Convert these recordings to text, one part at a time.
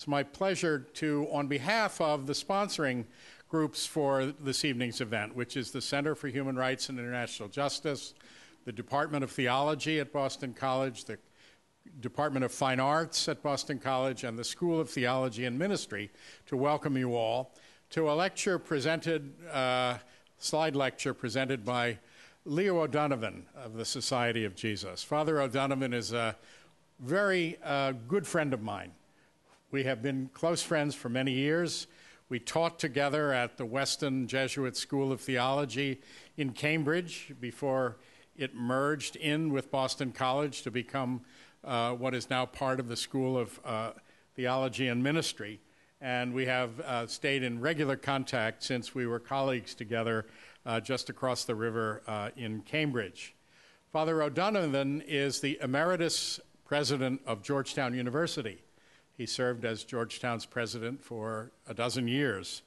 It's my pleasure to, on behalf of the sponsoring groups for this evening's event, which is the Center for Human Rights and International Justice, the Department of Theology at Boston College, the Department of Fine Arts at Boston College, and the School of Theology and Ministry, to welcome you all to a lecture presented, slide lecture presented by Leo O'Donovan of the Society of Jesus. Father O'Donovan is a very good friend of mine. We have been close friends for many years. We taught together at the Weston Jesuit School of Theology in Cambridge before it merged in with Boston College to become what is now part of the School of Theology and Ministry. And we have stayed in regular contact since we were colleagues together just across the river in Cambridge. Father O'Donovan is the emeritus president of Georgetown University. He served as Georgetown's president for a dozen years.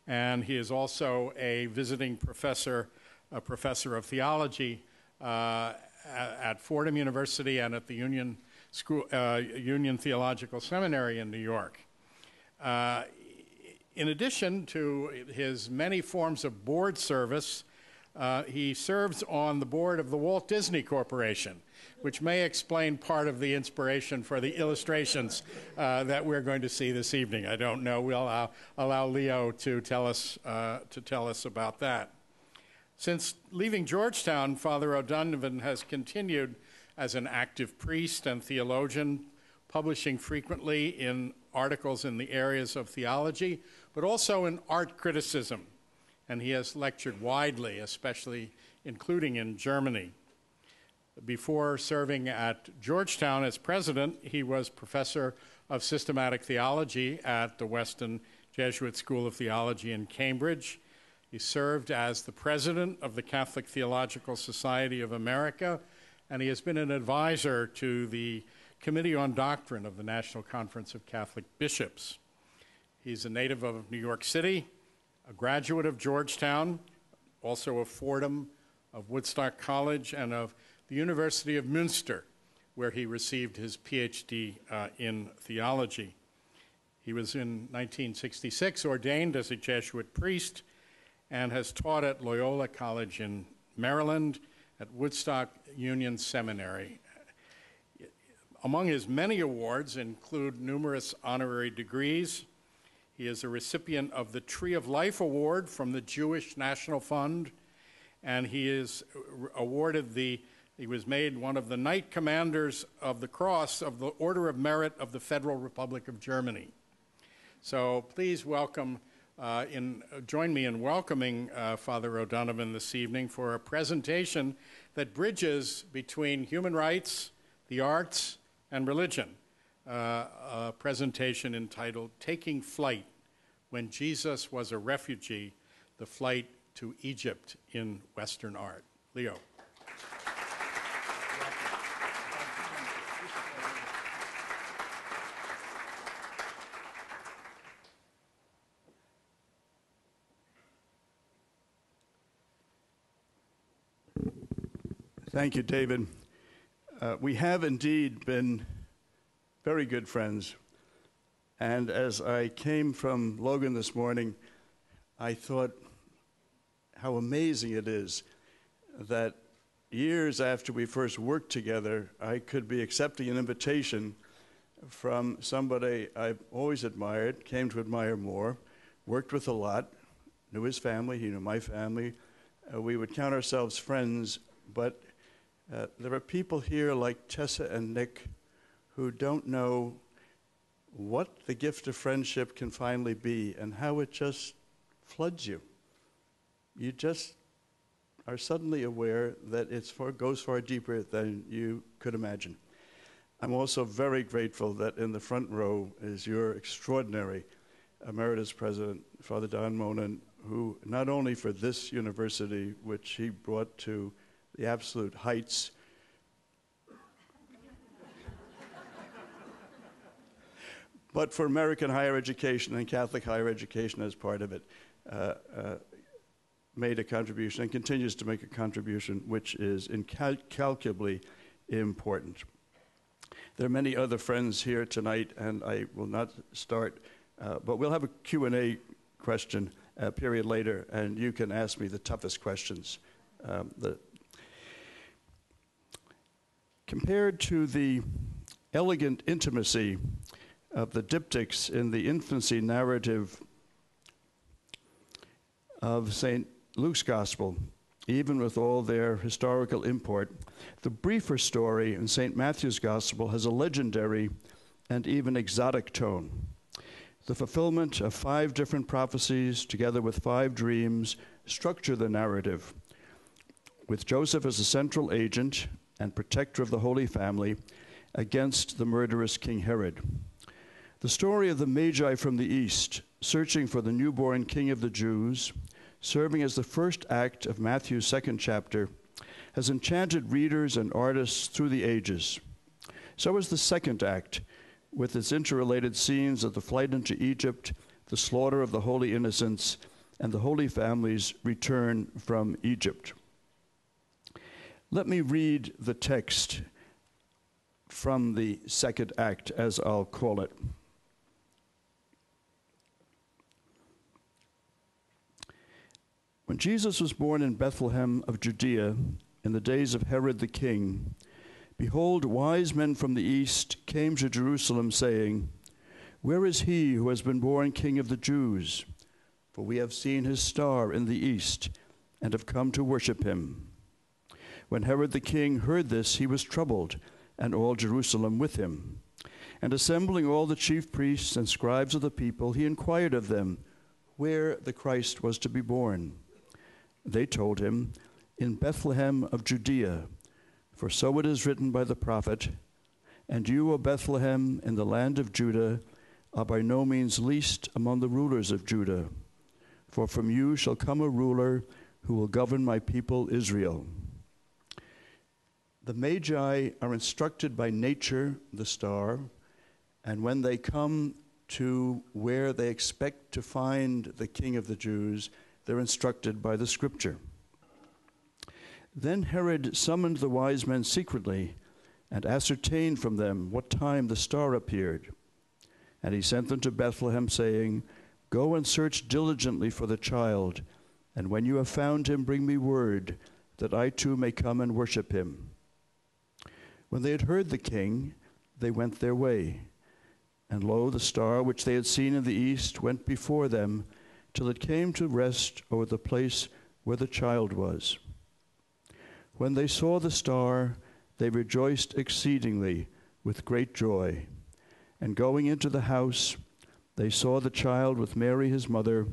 And he is also a visiting professor, a professor of theology at Fordham University and at the Union Theological Seminary in New York. In addition to his many forms of board service, he serves on the board of the Walt Disney Corporation, which may explain part of the inspiration for the illustrations that we're going to see this evening. I don't know. We'll allow Leo to tell us about that. Since leaving Georgetown, Father O'Donovan has continued as an active priest and theologian, publishing frequently in articles in the areas of theology, but also in art criticism. And he has lectured widely, especially including in Germany. Before serving at Georgetown as president, he was professor of systematic theology at the Weston Jesuit School of Theology in Cambridge. He served as the president of the Catholic Theological Society of America, and he has been an advisor to the Committee on Doctrine of the National Conference of Catholic Bishops. He's a native of New York City, a graduate of Georgetown, also of Fordham, of Woodstock College, and of the University of Münster, where he received his PhD in theology. He was in 1966 ordained as a Jesuit priest and has taught at Loyola College in Maryland, at Woodstock Union Seminary. Among his many awards include numerous honorary degrees. He is a recipient of the Tree of Life Award from the Jewish National Fund, and he is awarded he was made one of the Knight Commanders of the Cross of the Order of Merit of the Federal Republic of Germany. So please join me in welcoming Father O'Donovan this evening for a presentation that bridges between human rights, the arts, and religion, a presentation entitled Taking Flight, When Jesus Was a Refugee, the Flight to Egypt in Western Art. Leo. Thank you, David. We have indeed been very good friends. And as I came from Logan this morning, I thought how amazing it is that years after we first worked together, I could be accepting an invitation from somebody I've always admired, came to admire more, worked with a lot, knew his family, he knew my family. We would count ourselves friends, but there are people here like Tessa and Nick who don't know what the gift of friendship can finally be and how it just floods you. You just are suddenly aware that it goes far deeper than you could imagine. I'm also very grateful that in the front row is your extraordinary emeritus president, Father Don Monin, who not only for this university, which he brought to the absolute heights, but for American higher education and Catholic higher education as part of it, made a contribution and continues to make a contribution which is incalculably important. There are many other friends here tonight, and I will not start, but we'll have a Q&A question period later, and you can ask me the toughest questions. Compared to the elegant intimacy of the diptychs in the infancy narrative of St. Luke's Gospel, even with all their historical import, the briefer story in St. Matthew's Gospel has a legendary and even exotic tone. The fulfillment of 5 different prophecies, together with 5 dreams, structure the narrative, with Joseph as a central agent and protector of the Holy Family against the murderous King Herod. The story of the Magi from the East, searching for the newborn King of the Jews, serving as the first act of Matthew's 2nd chapter, has enchanted readers and artists through the ages. So is the 2nd act, with its interrelated scenes of the flight into Egypt, the slaughter of the holy innocents, and the Holy Family's return from Egypt. Let me read the text from the 2nd act, as I'll call it. When Jesus was born in Bethlehem of Judea in the days of Herod the king, behold, wise men from the east came to Jerusalem, saying, "Where is he who has been born King of the Jews? For we have seen his star in the east and have come to worship him." When Herod the king heard this, he was troubled, and all Jerusalem with him. And assembling all the chief priests and scribes of the people, he inquired of them where the Christ was to be born. They told him, "In Bethlehem of Judea, for so it is written by the prophet, 'And you, O Bethlehem, in the land of Judah, are by no means least among the rulers of Judah. For from you shall come a ruler who will govern my people Israel.'" The Magi are instructed by nature, the star, and when they come to where they expect to find the King of the Jews, they're instructed by the scripture. Then Herod summoned the wise men secretly and ascertained from them what time the star appeared. And he sent them to Bethlehem, saying, "Go and search diligently for the child, and when you have found him, bring me word, that I too may come and worship him." When they had heard the king, they went their way. And lo, the star which they had seen in the east went before them, till it came to rest over the place where the child was. When they saw the star, they rejoiced exceedingly with great joy. And going into the house, they saw the child with Mary his mother,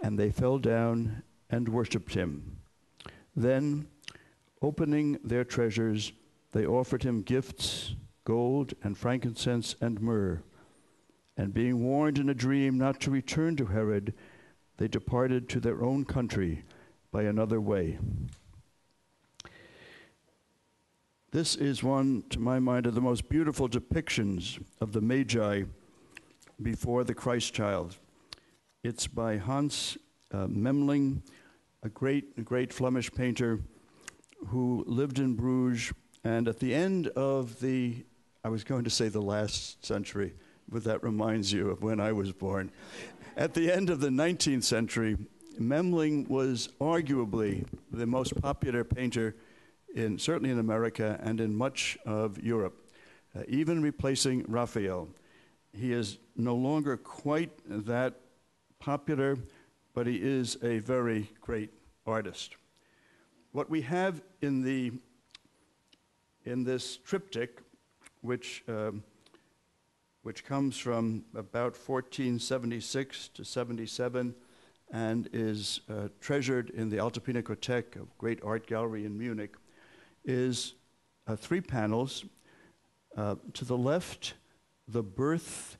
and they fell down and worshipped him. Then, opening their treasures, they offered him gifts, gold and frankincense and myrrh. And being warned in a dream not to return to Herod, they departed to their own country by another way. This is one, to my mind, of the most beautiful depictions of the Magi before the Christ child. It's by Hans Memling, a great Flemish painter who lived in Bruges, and at the end of I was going to say the last century, but that reminds you of when I was born. At the end of the 19th century, Memling was arguably the most popular painter certainly in America and in much of Europe, even replacing Raphael. He is no longer quite that popular, but he is a very great artist. What we have in this triptych, which comes from about 1476 to 77 and is treasured in the Alte Pinakothek, a great art gallery in Munich, is 3 panels. To the left, the birth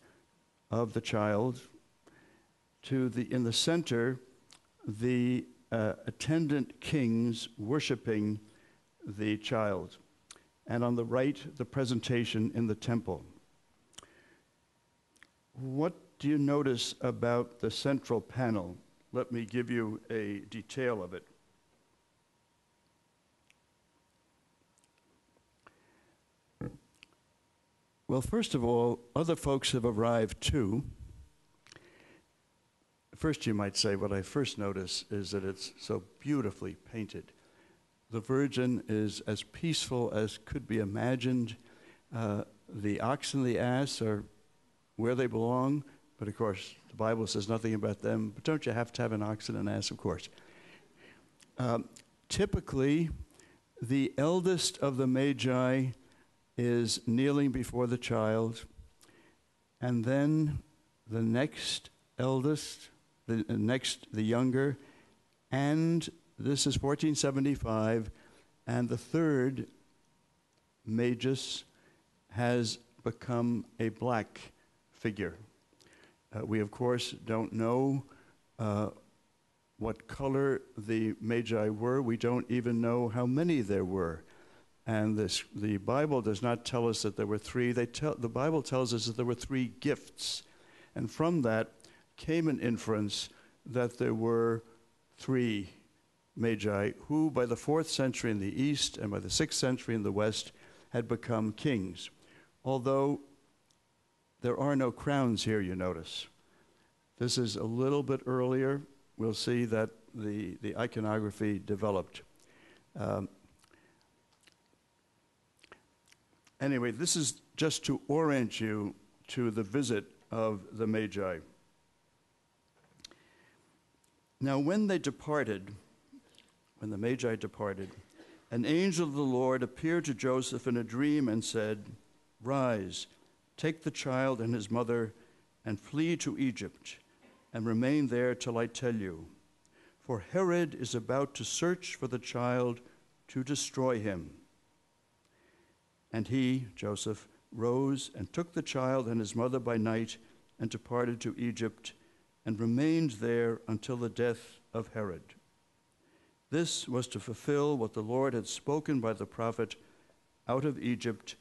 of the child. In the center, the attendant kings worshiping the child. And on the right, the presentation in the temple. What do you notice about the central panel? Let me give you a detail of it. Well, first of all, other folks have arrived too. First, you might say, what I first notice is that it's so beautifully painted. The Virgin is as peaceful as could be imagined. The ox and the ass are where they belong, but of course, the Bible says nothing about them. But don't you have to have an ox and an ass? Of course. Typically, the eldest of the Magi is kneeling before the child, and then the next eldest, the younger, and this is 1475, and the third, Magus, has become a black figure. We, of course, don't know what color the Magi were. We don't even know how many there were. And the Bible does not tell us that there were three. The Bible tells us that there were three gifts. And from that came an inference that there were three Magi who, by the 4th century in the East and by the 6th century in the West, had become kings. Although there are no crowns here, you notice. This is a little bit earlier. We'll see that the iconography developed. Anyway, this is just to orient you to the visit of the Magi. Now, when the Magi departed, an angel of the Lord appeared to Joseph in a dream and said, "Rise, take the child and his mother and flee to Egypt, and remain there till I tell you. For Herod is about to search for the child to destroy him." And he, Joseph, rose and took the child and his mother by night and departed to Egypt and remained there until the death of Herod. This was to fulfill what the Lord had spoken by the prophet, "Out of Egypt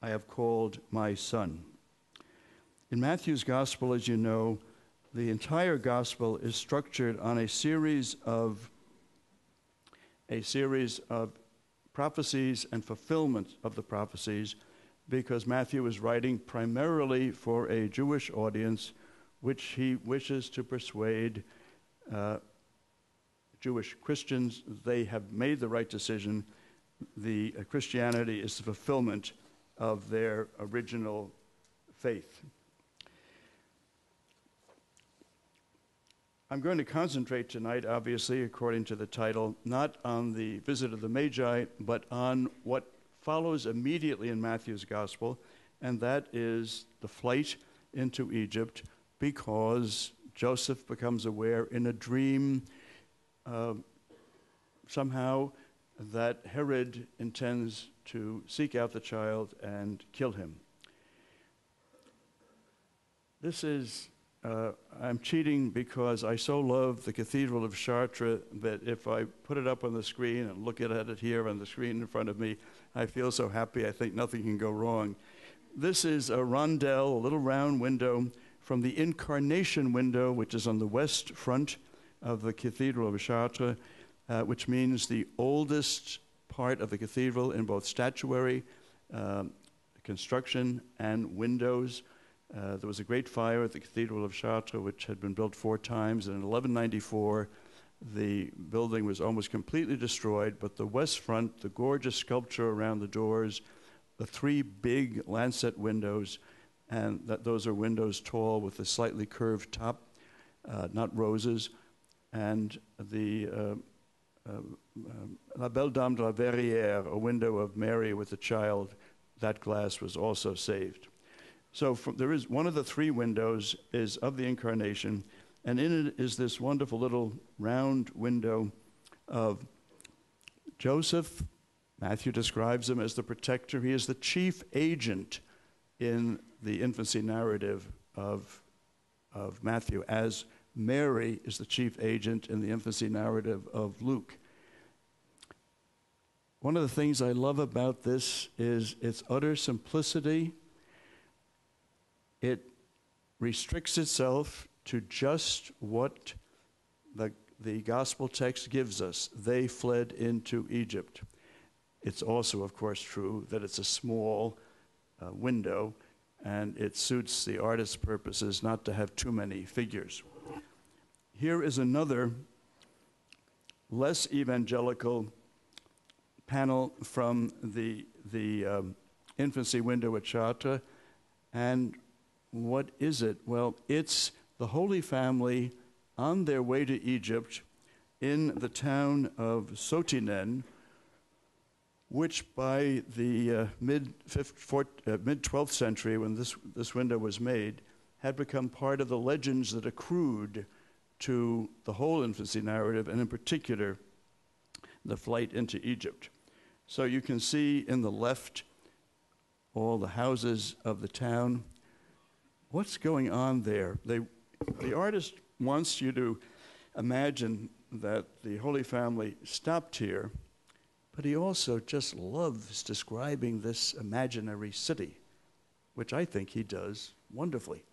I have called my son." In Matthew's gospel, as you know, the entire gospel is structured on a series of prophecies and fulfillment of the prophecies, because Matthew is writing primarily for a Jewish audience, which he wishes to persuade Jewish Christians they have made the right decision. The Christianity is the fulfillment of their original faith. I'm going to concentrate tonight, obviously, according to the title, not on the visit of the Magi, but on what follows immediately in Matthew's gospel, and that is the flight into Egypt, because Joseph becomes aware in a dream somehow that Herod intends to seek out the child and kill him. This is I'm cheating because I so love the Cathedral of Chartres that if I put it up on the screen and look at it here on the screen in front of me, I feel so happy I think nothing can go wrong. This is a rondel, a little round window from the Incarnation window, which is on the west front of the Cathedral of Chartres, which means the oldest part of the cathedral in both statuary, construction, and windows. There was a great fire at the Cathedral of Chartres, which had been built 4 times, and in 1194, the building was almost completely destroyed, but the west front, the gorgeous sculpture around the doors, the 3 big lancet windows, and those are windows tall with a slightly curved top, not roses, and the La Belle Dame de la Verrière, a window of Mary with the child, that glass was also saved. So there is one of the 3 windows is of the Incarnation, and in it is this wonderful little round window of Joseph. Matthew describes him as the protector. He is the chief agent in the infancy narrative of Matthew, as Mary is the chief agent in the infancy narrative of Luke. One of the things I love about this is its utter simplicity. It restricts itself to just what the gospel text gives us. They fled into Egypt. It's also, of course, true that it's a small window, and it suits the artist's purposes not to have too many figures. Here is another less evangelical panel from the infancy window at Chartres. And what is it? Well, it's the Holy Family on their way to Egypt in the town of Sotinen, which by the mid-12th century, when this window was made, had become part of the legends that accrued to the whole infancy narrative, and in particular, the flight into Egypt. So you can see in the left all the houses of the town. What's going on there? The artist wants you to imagine that the Holy Family stopped here, but he also just loves describing this imaginary city, which I think he does wonderfully.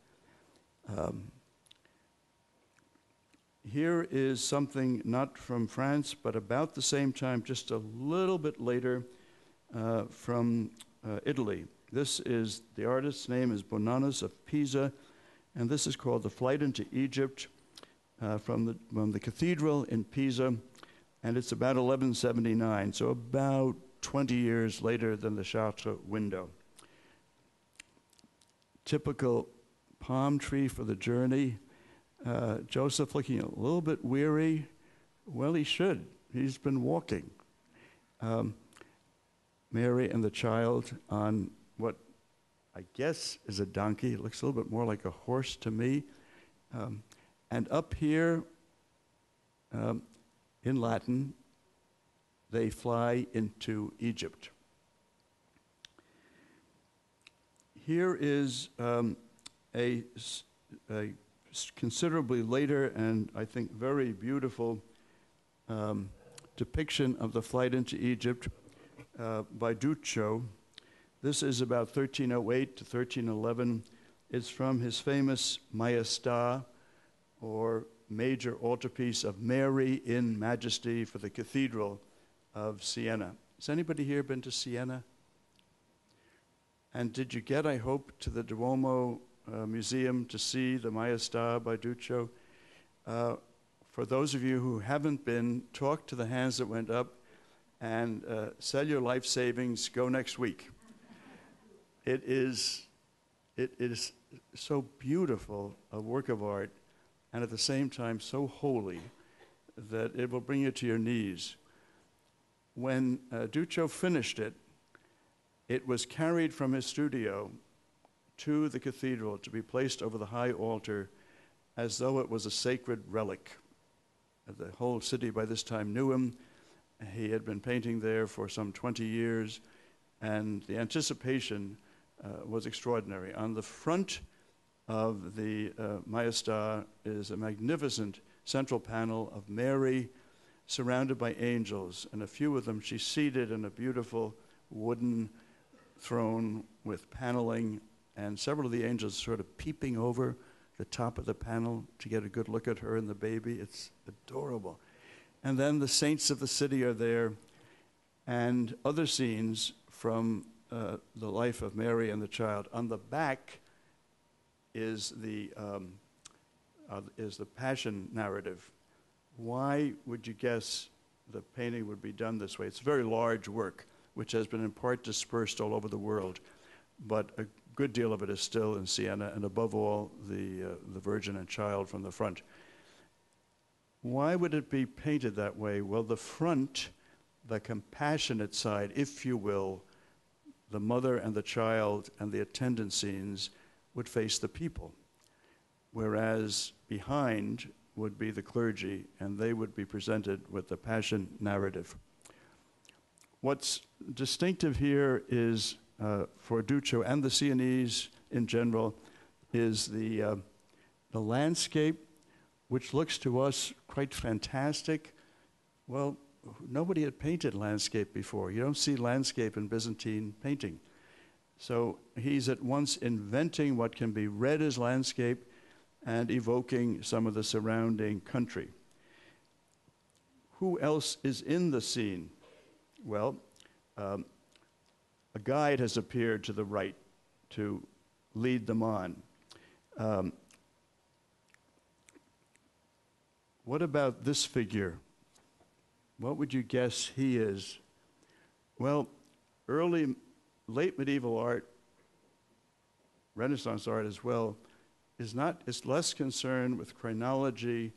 Here is something not from France, but about the same time, just a little bit later, from Italy. This is, the artist's name is Bonanus of Pisa, and this is called The Flight into Egypt from the cathedral in Pisa, and it's about 1179, so about 20 years later than the Chartres window. Typical palm tree for the journey. Joseph looking a little bit weary. Well, he should. He's been walking. Mary and the child on what I guess is a donkey. It looks a little bit more like a horse to me. And up here, in Latin, they fly into Egypt. Here is a considerably later and I think very beautiful depiction of the flight into Egypt by Duccio. This is about 1308 to 1311. It's from his famous Maestà, or major altarpiece of Mary in Majesty for the Cathedral of Siena. Has anybody here been to Siena? And did you get, I hope, to the Duomo Museum to see the Maestà by Duccio? For those of you who haven't been, talk to the hands that went up and sell your life savings, go next week. It is so beautiful a work of art, and at the same time so holy that it will bring you to your knees. When Duccio finished it, it was carried from his studio to the cathedral to be placed over the high altar as though it was a sacred relic. The whole city by this time knew him. He had been painting there for some 20 years, and the anticipation was extraordinary. On the front of the Maestà is a magnificent central panel of Mary surrounded by angels, and a few of them she's seated in a beautiful wooden throne with paneling, and several of the angels sort of peeping over the top of the panel to get a good look at her and the baby. It's adorable. And then the saints of the city are there, and other scenes from the life of Mary and the child. On the back is the Passion narrative. Why would you guess the painting would be done this way? It's a very large work, which has been in part dispersed all over the world, but a good deal of it is still in Siena, and above all, the Virgin and Child from the front. Why would it be painted that way? Well, the front, the compassionate side, if you will, the mother and the child and the attendant scenes would face the people, whereas behind would be the clergy, and they would be presented with the Passion narrative. What's distinctive here is, for Duccio and the Sienese in general, is the landscape, which looks to us quite fantastic. Well, nobody had painted landscape before. You don't see landscape in Byzantine painting. So he's at once inventing what can be read as landscape and evoking some of the surrounding country. Who else is in the scene? Well, a guide has appeared to the right to lead them on. What about this figure? What would you guess he is? Well, late medieval art, Renaissance art as well, is less concerned with chronology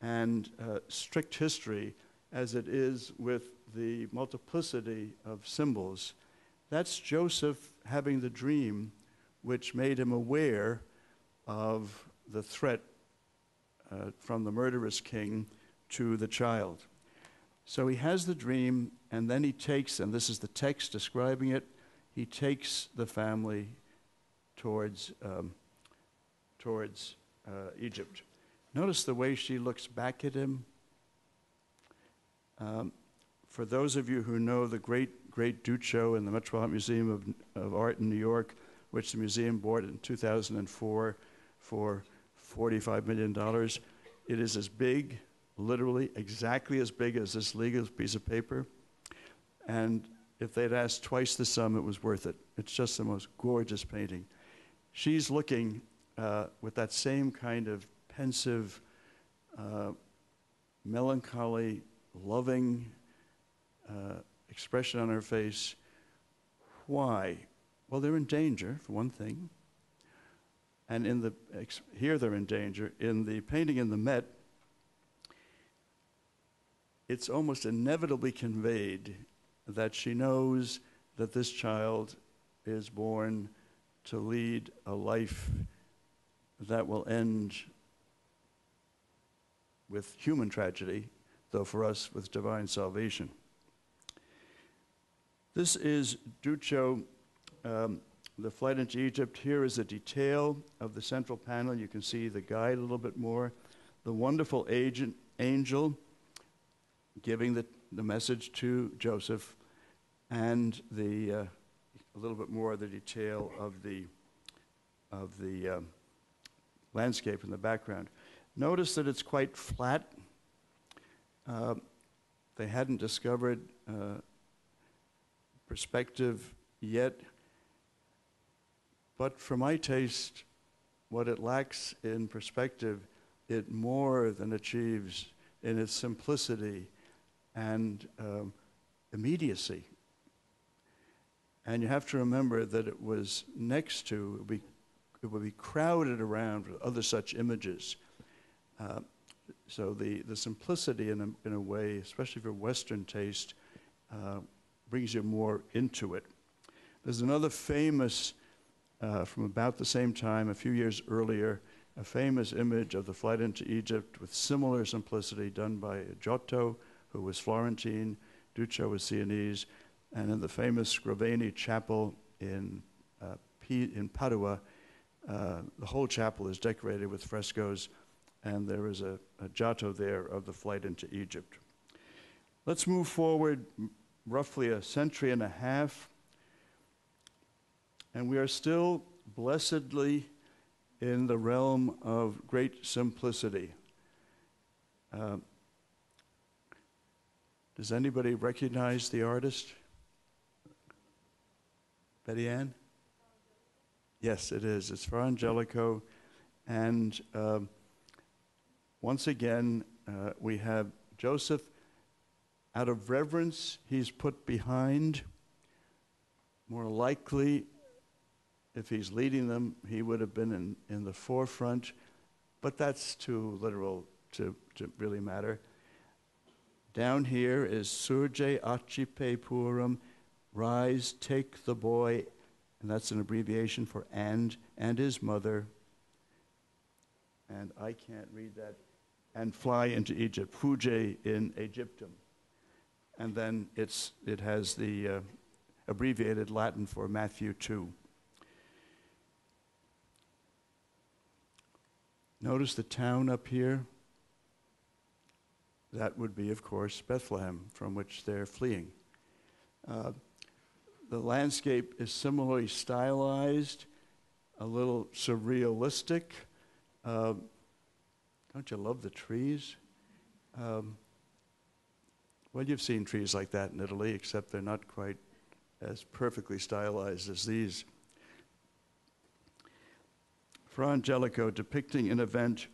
and strict history as it is with the multiplicity of symbols. That's Joseph having the dream which made him aware of the threat from the murderous king to the child. So he has the dream, and then he takes, and this is the text describing it, he takes the family towards Egypt. Notice the way she looks back at him. For those of you who know the great Duccio in the Metropolitan Museum of Art in New York, which the museum bought in 2004 for $45 million, it is as big, literally exactly as big as this legal piece of paper. And if they'd asked twice the sum, it was worth it. It's just the most gorgeous painting. She's looking with that same kind of pensive, melancholy, loving expression on her face. Why? Well, they're in danger, for one thing. And here they're in danger. In the painting in the Met, it's almost inevitably conveyed that she knows that this child is born to lead a life that will end with human tragedy, though for us with divine salvation. This is Duccio, the flight into Egypt. Here is a detail of the central panel. You can see the guide a little bit more. The wonderful angel giving the message to Joseph, and a little bit more of the detail of the landscape in the background. Notice that it's quite flat. They hadn't discovered perspective yet, but for my taste, what it lacks in perspective, it more than achieves in its simplicity and immediacy. And you have to remember that it was next to, it would be crowded around with other such images. So the simplicity in a way, especially for Western taste, brings you more into it. There's another famous, from about the same time, a few years earlier, a famous image of the flight into Egypt with similar simplicity done by Giotto, who was Florentine, Duccio was Sienese, and in the famous Scrovegni chapel in Padua, the whole chapel is decorated with frescoes, and there is a Giotto there of the flight into Egypt. Let's move forward roughly a century and a half, and we are still blessedly in the realm of great simplicity. Does anybody recognize the artist? Betty Ann? Yes, it is. It's Fra Angelico. And once again, we have Joseph. Out of reverence, he's put behind. More likely, if he's leading them, he would have been in the forefront. But that's too literal to really matter. Down here is Surge Accipe Purum, rise, take the boy, and that's an abbreviation for and his mother, and I can't read that, and fly into Egypt, Fuge in Egyptum. And then it has the abbreviated Latin for Matthew 2. Notice the town up here. That would be, of course, Bethlehem, from which they're fleeing. The landscape is similarly stylized, a little surrealistic. Don't you love the trees? Well, you've seen trees like that in Italy, except they're not quite as perfectly stylized as these. Fra Angelico depicting an event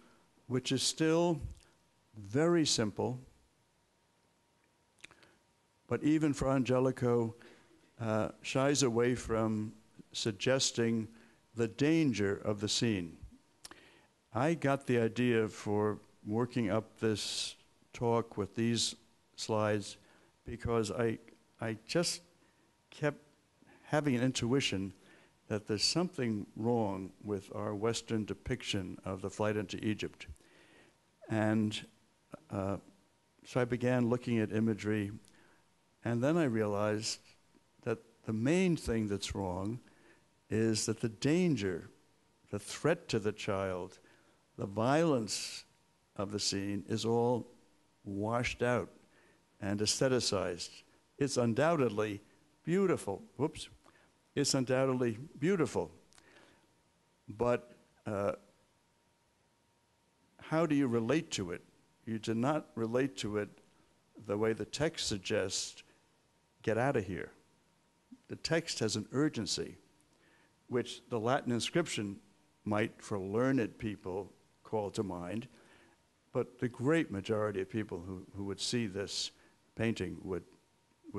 which is still very simple, but even Fra Angelico shies away from suggesting the danger of the scene. I got the idea for working up this talk with these slides because I just kept having an intuition that there's something wrong with our Western depiction of the flight into Egypt. And so I began looking at imagery, and then I realized that the main thing that's wrong is that the danger, the threat to the child, the violence of the scene is all washed out and aestheticized. It's undoubtedly beautiful. Whoops. It's undoubtedly beautiful. But how do you relate to it? You do not relate to it the way the text suggests, get out of here. The text has an urgency, which the Latin inscription might, for learned people, call to mind, but the great majority of people who would see this painting would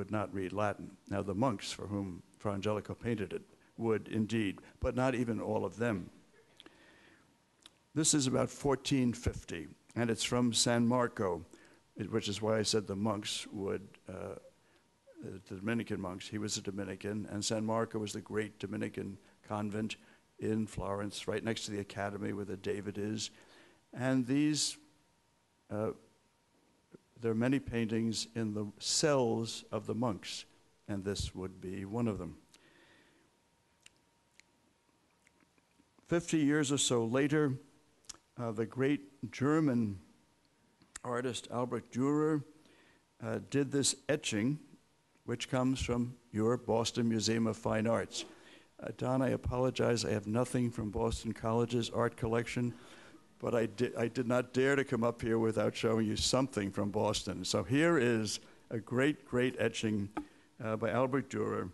not read Latin. Now, the monks for whom Fra Angelico painted it would indeed, but not even all of them. This is about 1450, and it's from San Marco, which is why I said the monks would, the Dominican monks, he was a Dominican, and San Marco was the great Dominican convent in Florence, right next to the academy where the David is. And these, there are many paintings in the cells of the monks, and this would be one of them. 50 years or so later, the great German artist Albrecht Dürer did this etching, which comes from your Boston Museum of Fine Arts. Don, I apologize, I have nothing from Boston College's art collection, but I did not dare to come up here without showing you something from Boston. So here is a great, great etching by Albrecht Dürer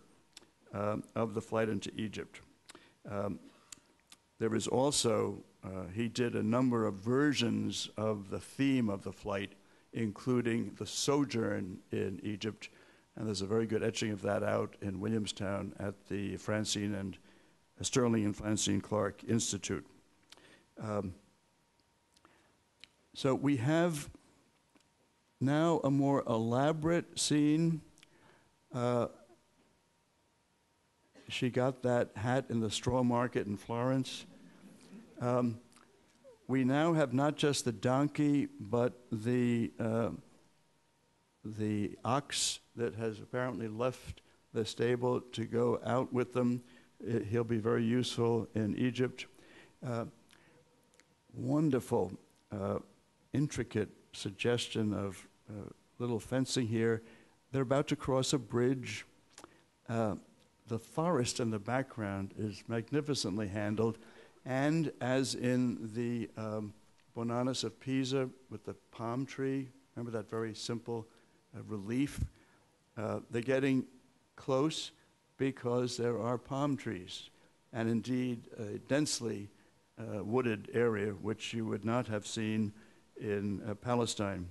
of the flight into Egypt. There is also, he did a number of versions of the theme of the flight, including the sojourn in Egypt, and there's a very good etching of that out in Williamstown at the Francine and Sterling and Francine Clark Institute. So we have now a more elaborate scene. She got that hat in the straw market in Florence. We now have not just the donkey, but the ox that has apparently left the stable to go out with them. He'll be very useful in Egypt. Wonderful, intricate suggestion of little fencing here. They're about to cross a bridge. The forest in the background is magnificently handled, and as in the Bonanas of Pisa with the palm tree, remember that very simple relief? They're getting close because there are palm trees, and indeed a densely wooded area, which you would not have seen in Palestine.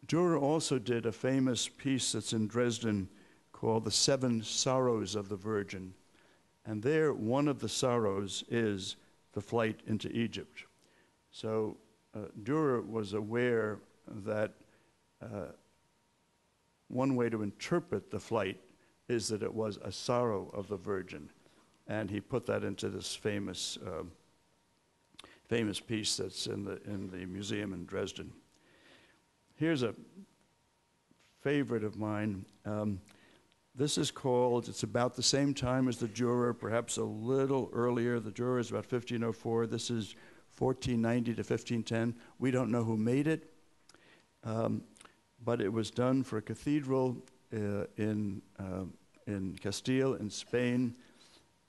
Dürer also did a famous piece that's in Dresden called The Seven Sorrows of the Virgin. And there, one of the sorrows is the flight into Egypt. So Dürer was aware that one way to interpret the flight is that it was a sorrow of the Virgin. And he put that into this famous piece that's in the museum in Dresden. Here's a favorite of mine. This is called, it's about the same time as the Dürer, perhaps a little earlier. The Dürer is about 1504. This is 1490 to 1510. We don't know who made it, but it was done for a cathedral in Castile, in Spain,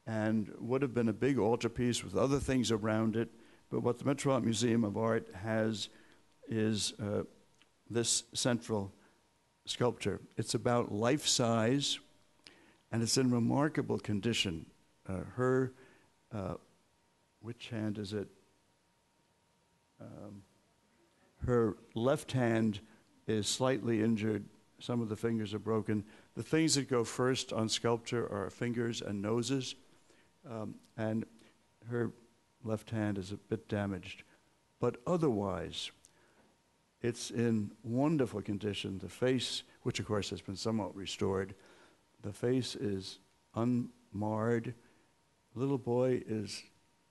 and would have been a big altarpiece with other things around it. But what the Metropolitan Museum of Art has is this central sculpture. It's about life size, and it's in remarkable condition. Her which hand is it? Her left hand is slightly injured. Some of the fingers are broken. The things that go first on sculpture are fingers and noses, and her left hand is a bit damaged. But otherwise, it's in wonderful condition. The face, which of course has been somewhat restored, the face is unmarred. The little boy is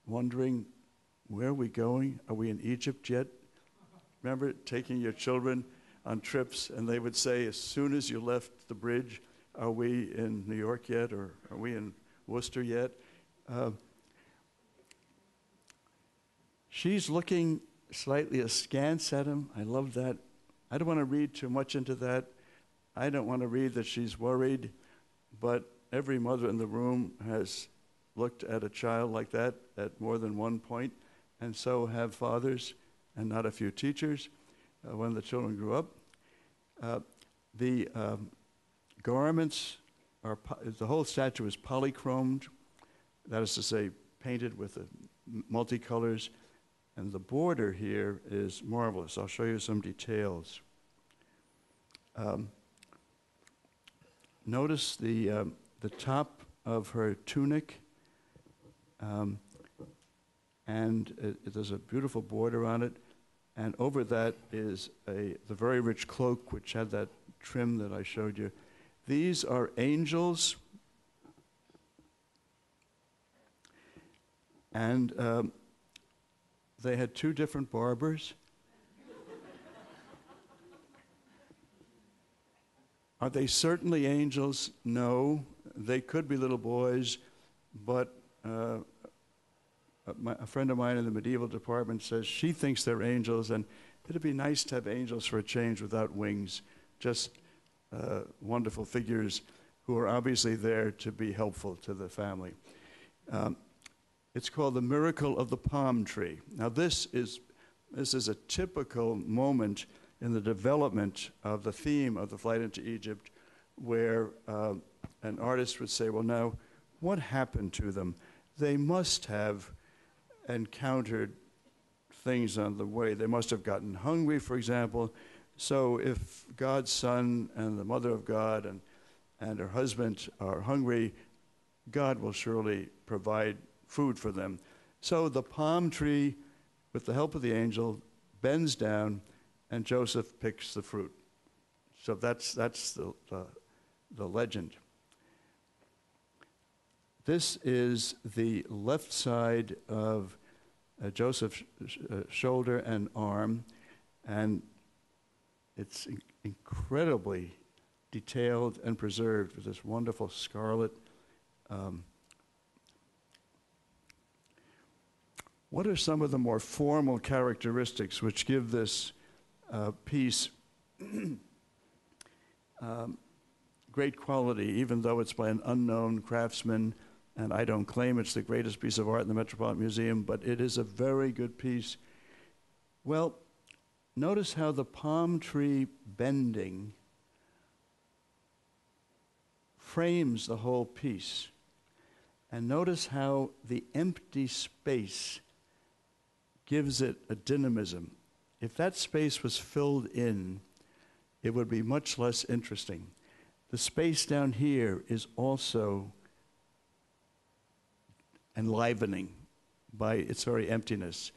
wondering, where are we going? Are we in Egypt yet? Remember taking your children on trips, and they would say, as soon as you left the bridge, are we in New York yet, or are we in Worcester yet? She's looking slightly askance at him. I love that. I don't want to read too much into that. I don't want to read that she's worried, but every mother in the room has looked at a child like that at more than one point, and so have fathers and not a few teachers when the children grew up. The garments are, the whole statue is polychromed, that is to say, painted with multicolors, and the border here is marvelous. I'll show you some details. Notice the top of her tunic, and there's a beautiful border on it, and over that is the very rich cloak, which had that trim that I showed you. These are angels, and they had two different barbers. Are they certainly angels? No. They could be little boys, but a friend of mine in the medieval department says she thinks they're angels, and it'd be nice to have angels for a change without wings, just wonderful figures who are obviously there to be helpful to the family. It's called the miracle of the palm tree. Now this is a typical moment in the development of the theme of the flight into Egypt, where an artist would say, well, now, what happened to them? They must have encountered things on the way. They must have gotten hungry, for example. So if God's son and the mother of God and her husband are hungry, God will surely provide food for them. So the palm tree, with the help of the angel, bends down, and Joseph picks the fruit. So that's the legend. This is the left side of Joseph's shoulder and arm, and it's incredibly detailed and preserved with this wonderful scarlet. What are some of the more formal characteristics which give this piece great quality, even though it's by an unknown craftsman, and I don't claim it's the greatest piece of art in the Metropolitan Museum, but it is a very good piece. Well, notice how the palm tree bending frames the whole piece. And notice how the empty space gives it a dynamism. If that space was filled in, it would be much less interesting. The space down here is also enlivening by its very emptiness.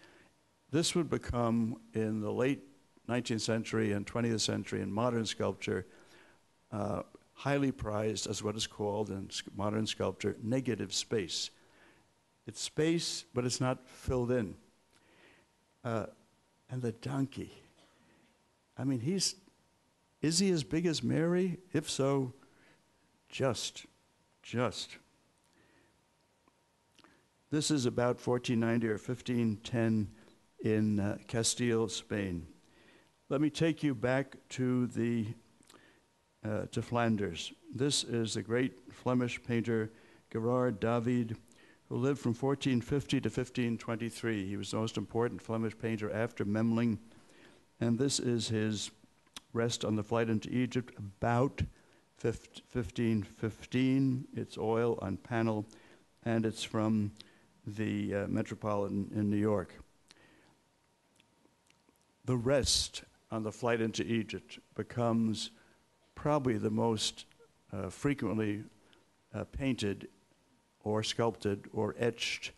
This would become, in the late 19th century and 20th century in modern sculpture, highly prized as what is called in modern sculpture negative space. It's space, but it's not filled in. And the donkey, I mean, is he as big as Mary? If so, just. This is about 1490 or 1510 in Castile, Spain. Let me take you back to Flanders. This is the great Flemish painter Gerard David, who lived from 1450 to 1523. He was the most important Flemish painter after Memling, and this is his Rest on the Flight into Egypt, about 1515. It's oil on panel, and it's from the Metropolitan in New York. The rest on the flight into Egypt becomes probably the most frequently painted or sculpted or etched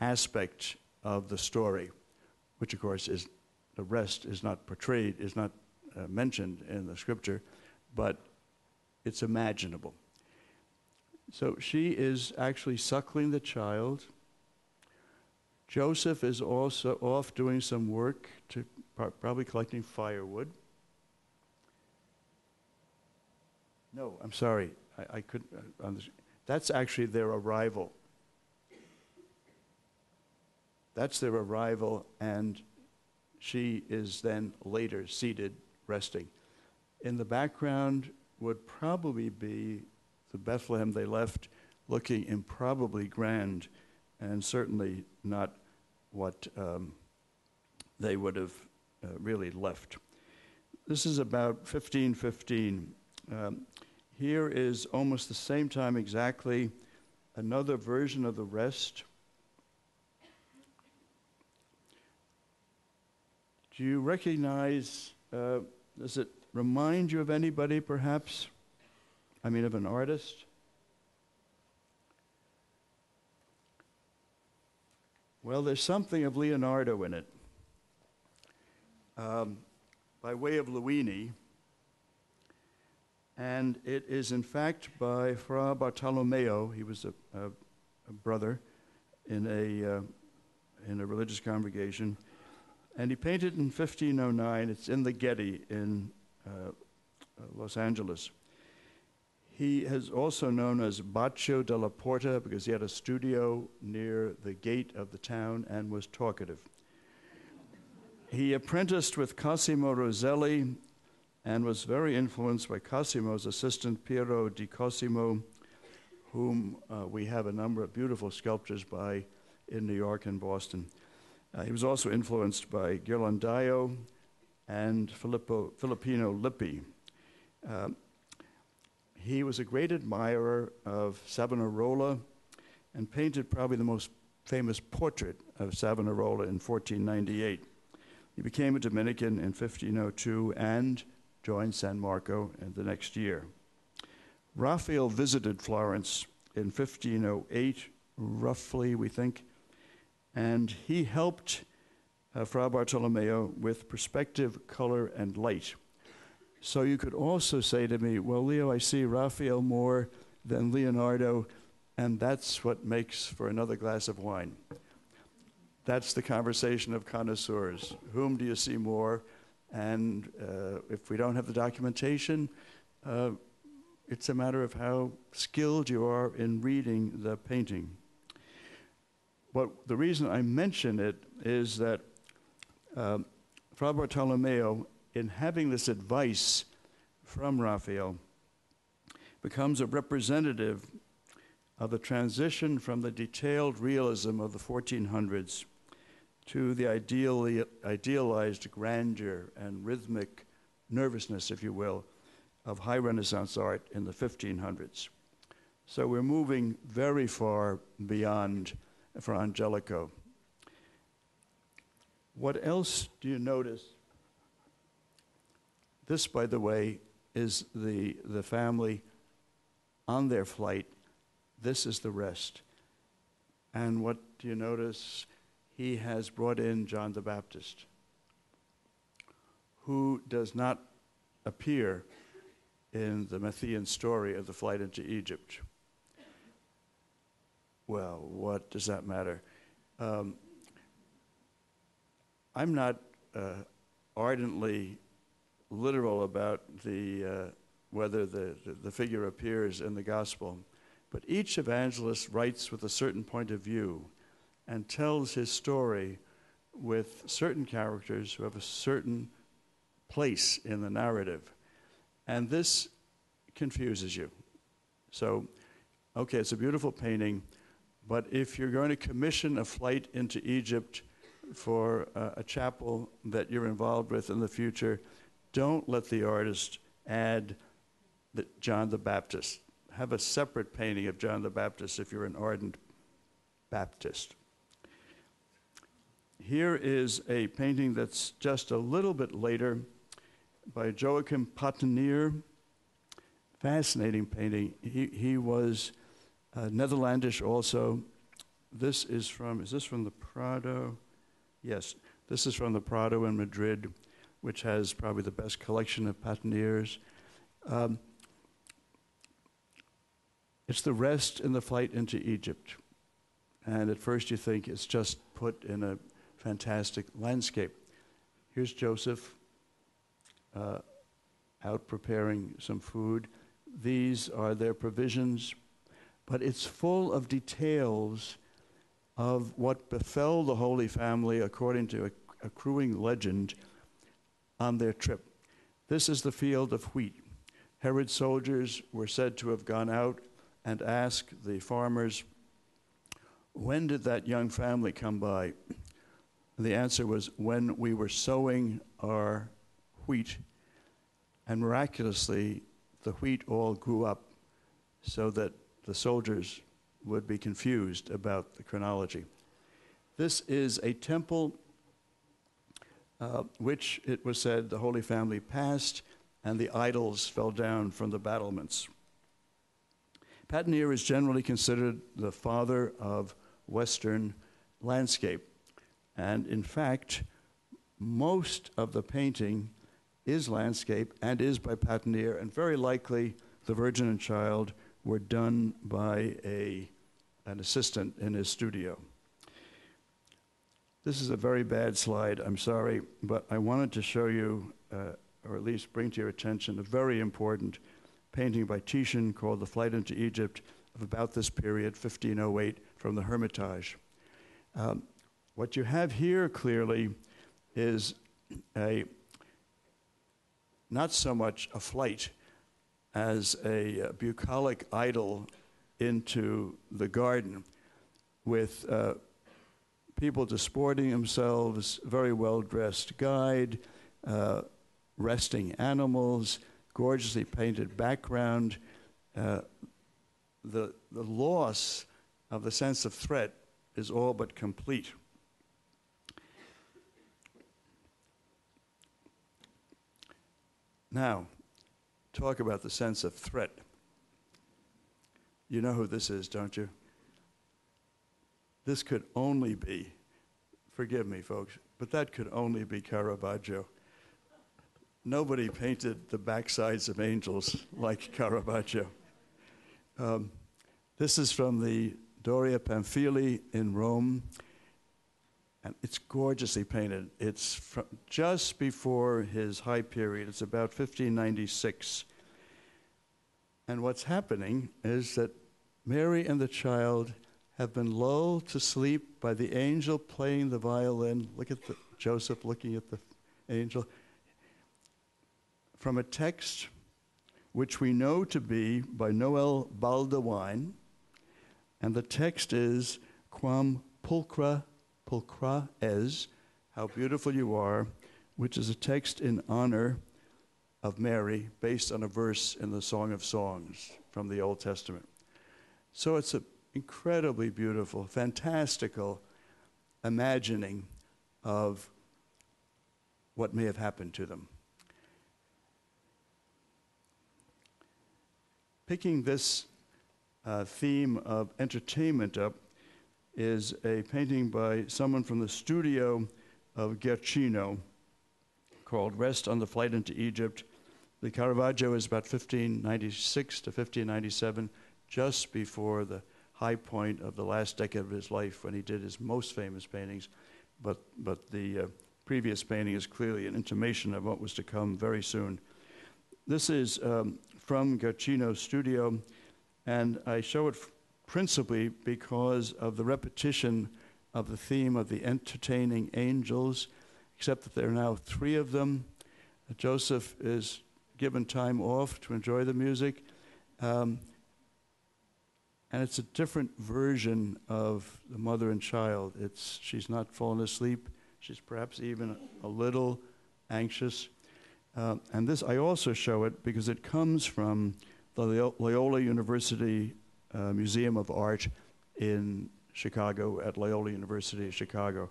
aspect of the story, which of course is, the rest is not portrayed, is not mentioned in the scripture, but it's imaginable. So she is actually suckling the child. Joseph is also off doing some work, to probably collecting firewood. No, I'm sorry, I couldn't. That's actually their arrival. That's their arrival, and she is then later seated, resting. In the background would probably be the Bethlehem they left, looking improbably grand, and certainly not what they would have really left. This is about 1515. Here is almost the same time exactly another version of the rest. Do you recognize, does it remind you of anybody perhaps? I mean, of an artist? Well, there's something of Leonardo in it. By way of Luini, and it is in fact by Fra Bartolomeo. He was a brother in a religious congregation, and he painted in 1509. It's in the Getty in Los Angeles. He is also known as Baccio della Porta because he had a studio near the gate of the town and was talkative. He apprenticed with Cosimo Roselli and was very influenced by Cosimo's assistant, Piero di Cosimo, whom we have a number of beautiful sculptures by in New York and Boston. He was also influenced by Ghirlandaio and Filippino Lippi. He was a great admirer of Savonarola and painted probably the most famous portrait of Savonarola in 1498. He became a Dominican in 1502 and joined San Marco in the next year. Raphael visited Florence in 1508, roughly, we think, and he helped Fra Bartolomeo with perspective, color, and light. So you could also say to me, well, Leo, I see Raphael more than Leonardo, and that's what makes for another glass of wine. That's the conversation of connoisseurs. Whom do you see more? And if we don't have the documentation, it's a matter of how skilled you are in reading the painting. But the reason I mention it is that Fra Bartolomeo, in having this advice from Raphael, becomes a representative of the transition from the detailed realism of the 1400s to the idealized grandeur and rhythmic nervousness, if you will, of high Renaissance art in the 1500s. So we're moving very far beyond Fra Angelico. What else do you notice? This, by the way, is the family on their flight. This is the rest. And what do you notice? He has brought in John the Baptist, who does not appear in the Matthean story of the flight into Egypt. Well, what does that matter? I'm not ardently literal about whether the figure appears in the gospel, but each evangelist writes with a certain point of view and tells his story with certain characters who have a certain place in the narrative. And this confuses you. So, okay, it's a beautiful painting, but if you're going to commission a flight into Egypt for a chapel that you're involved with in the future, don't let the artist add John the Baptist. Have a separate painting of John the Baptist if you're an ardent Baptist. Here is a painting that's just a little bit later by Joachim Patenier. Fascinating painting. He was Netherlandish also. Is this from the Prado? Yes, this is from the Prado in Madrid, which has probably the best collection of Pateniers. It's the rest in the flight into Egypt. And at first you think it's just put in a fantastic landscape. Here's Joseph out preparing some food. These are their provisions, but it's full of details of what befell the Holy Family according to a accruing legend on their trip. This is the field of wheat. Herod's soldiers were said to have gone out and asked the farmers, when did that young family come by? And the answer was, when we were sowing our wheat. And miraculously, the wheat all grew up so that the soldiers would be confused about the chronology. This is a temple which, it was said, the Holy Family passed, and the idols fell down from the battlements. Patenier is generally considered the father of Western landscape. And in fact, most of the painting is landscape and is by Patenier, and very likely the Virgin and Child were done by an assistant in his studio. This is a very bad slide, I'm sorry, but I wanted to show you, or at least bring to your attention, a very important painting by Titian called The Flight into Egypt of about this period, 1508, from the Hermitage. What you have here clearly is not so much a flight as a bucolic idol into the garden with people disporting themselves, very well-dressed guide, resting animals, gorgeously painted background. The loss of the sense of threat is all but complete. Now, talk about the sense of threat. You know who this is, don't you? This could only be, forgive me, folks, but that could only be Caravaggio. Nobody painted the backsides of angels like Caravaggio. This is from the Doria Pamphili in Rome, and it's gorgeously painted. It's from just before his high period. It's about 1596. And what's happening is that Mary and the child have been lulled to sleep by the angel playing the violin. Look at Joseph looking at the angel. From a text which we know to be by Noel Baldwin, and the text is, Quam pulchra es, how beautiful you are, which is a text in honor of Mary based on a verse in the Song of Songs from the Old Testament. So it's an incredibly beautiful, fantastical imagining of what may have happened to them. Picking this theme of entertainment up is a painting by someone from the studio of Guercino called Rest on the Flight into Egypt. The Caravaggio is about 1596 to 1597, just before the high point of the last decade of his life when he did his most famous paintings. But the previous painting is clearly an intimation of what was to come very soon. This is from Guercino's studio, and I show it principally because of the repetition of the theme of the entertaining angels, except that there are now three of them. Joseph is given time off to enjoy the music, and it's a different version of the mother and child. She's not fallen asleep. She's perhaps even a little anxious. And this, I also show it because it comes from the Loyola University Museum of Art in Chicago at Loyola University of Chicago.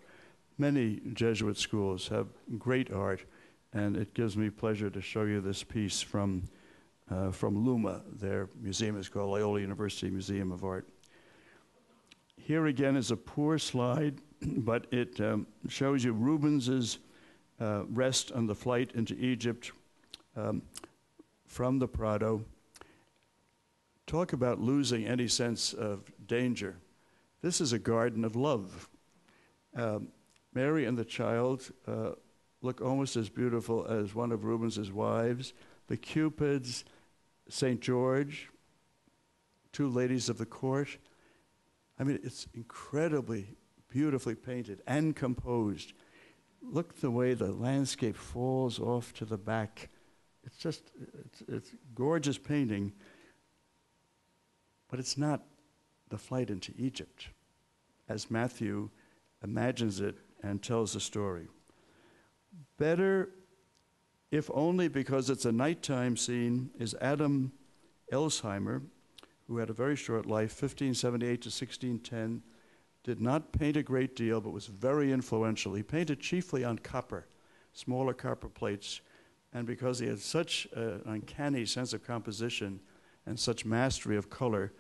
Many Jesuit schools have great art, and it gives me pleasure to show you this piece from Luma. Their museum is called Loyola University Museum of Art. Here again is a poor slide, but it shows you Rubens's rest on the flight into Egypt from the Prado. Talk about losing any sense of danger. This is a garden of love. Mary and the child look almost as beautiful as one of Rubens's wives. The Cupids, St. George, two ladies of the court. I mean, it's incredibly beautifully painted and composed. Look the way the landscape falls off to the back. It's just, it's gorgeous painting, but it's not the flight into Egypt, as Matthew imagines it and tells the story. Better, if only because it's a nighttime scene, is Adam Elsheimer, who had a very short life, 1578 to 1610, did not paint a great deal, but was very influential. He painted chiefly on copper, smaller copper plates, and because he had such an uncanny sense of composition and such mastery of color,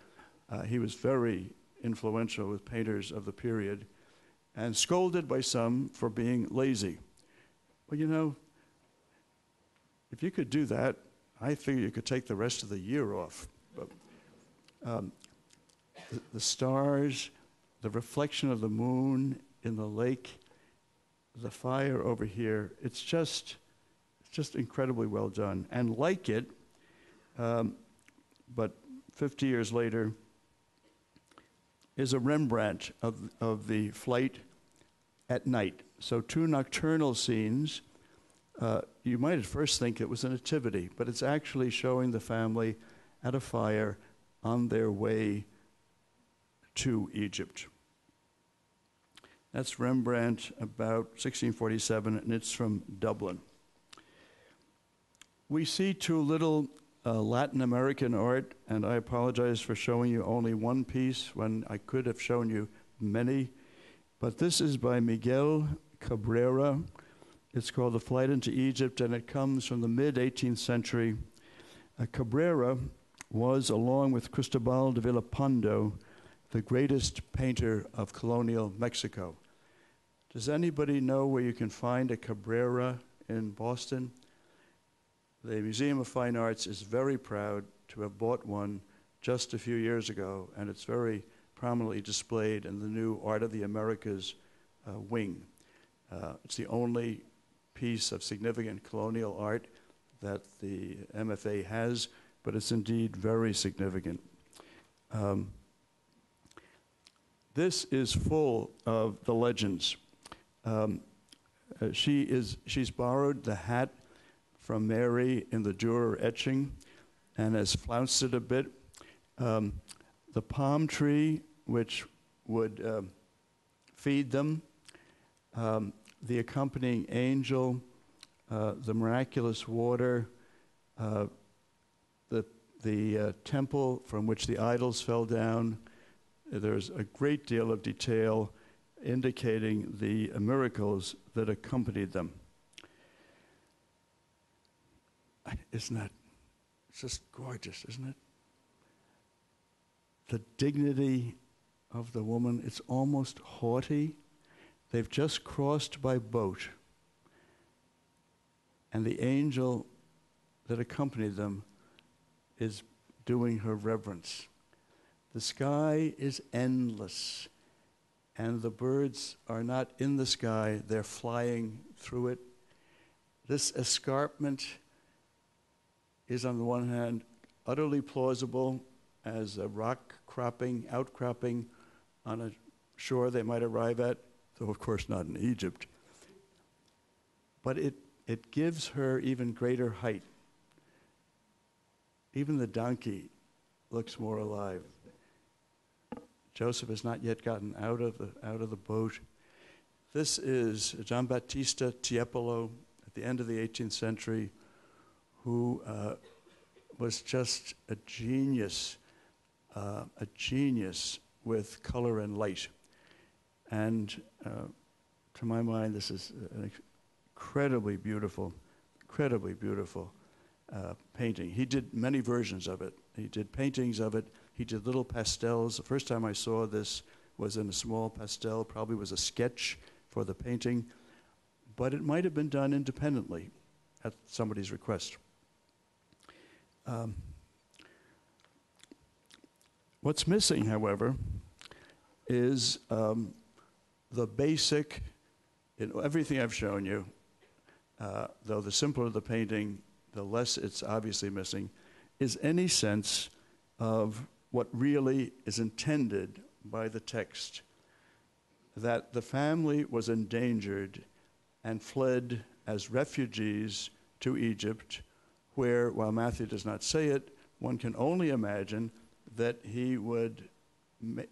he was very influential with painters of the period, and scolded by some for being lazy. Well, you know, if you could do that, I figure you could take the rest of the year off. But, the stars, the reflection of the moon in the lake, the fire over here, it's just incredibly well done. And like it, but 50 years later, is a Rembrandt of the flight at night. So two nocturnal scenes. You might at first think it was a nativity, but it's actually showing the family at a fire on their way to Egypt. That's Rembrandt about 1647, and it's from Dublin. We see too little Latin American art, and I apologize for showing you only one piece when I could have shown you many. But this is by Miguel Cabrera. It's called The Flight into Egypt, and it comes from the mid-18th century. Cabrera was, along with Cristobal de Villalpando, the greatest painter of colonial Mexico. Does anybody know where you can find a Cabrera in Boston? The Museum of Fine Arts is very proud to have bought one just a few years ago, and it's very prominently displayed in the new Art of the Americas wing. It's the only piece of significant colonial art that the MFA has, but it's indeed very significant. This is full of the legends. She's borrowed the hat from Mary in the Dürer etching and has flounced it a bit. The palm tree, which would feed them, the accompanying angel, the miraculous water, the temple from which the idols fell down. There's a great deal of detail indicating the miracles that accompanied them. Isn't that, it's just gorgeous, isn't it? The dignity of the woman, it's almost haughty. They've just crossed by boat, and the angel that accompanied them is doing her reverence. The sky is endless, and the birds are not in the sky, they're flying through it. This escarpment is, on the one hand, utterly plausible as a rock outcropping on a shore they might arrive at, though of course not in Egypt. But it gives her even greater height. Even the donkey looks more alive. Joseph has not yet gotten out of the boat. This is Giambattista Tiepolo at the end of the 18th century, who was just a genius with color and light. And to my mind, this is an incredibly beautiful painting. He did many versions of it. He did paintings of it. He did little pastels. The first time I saw this was in a small pastel, probably was a sketch for the painting, but it might have been done independently at somebody's request. What's missing, however, is the basic, in everything I've shown you, though the simpler the painting, the less it's obviously missing, is any sense of what really is intended by the text, that the family was endangered and fled as refugees to Egypt, where, while Matthew does not say it, one can only imagine that he would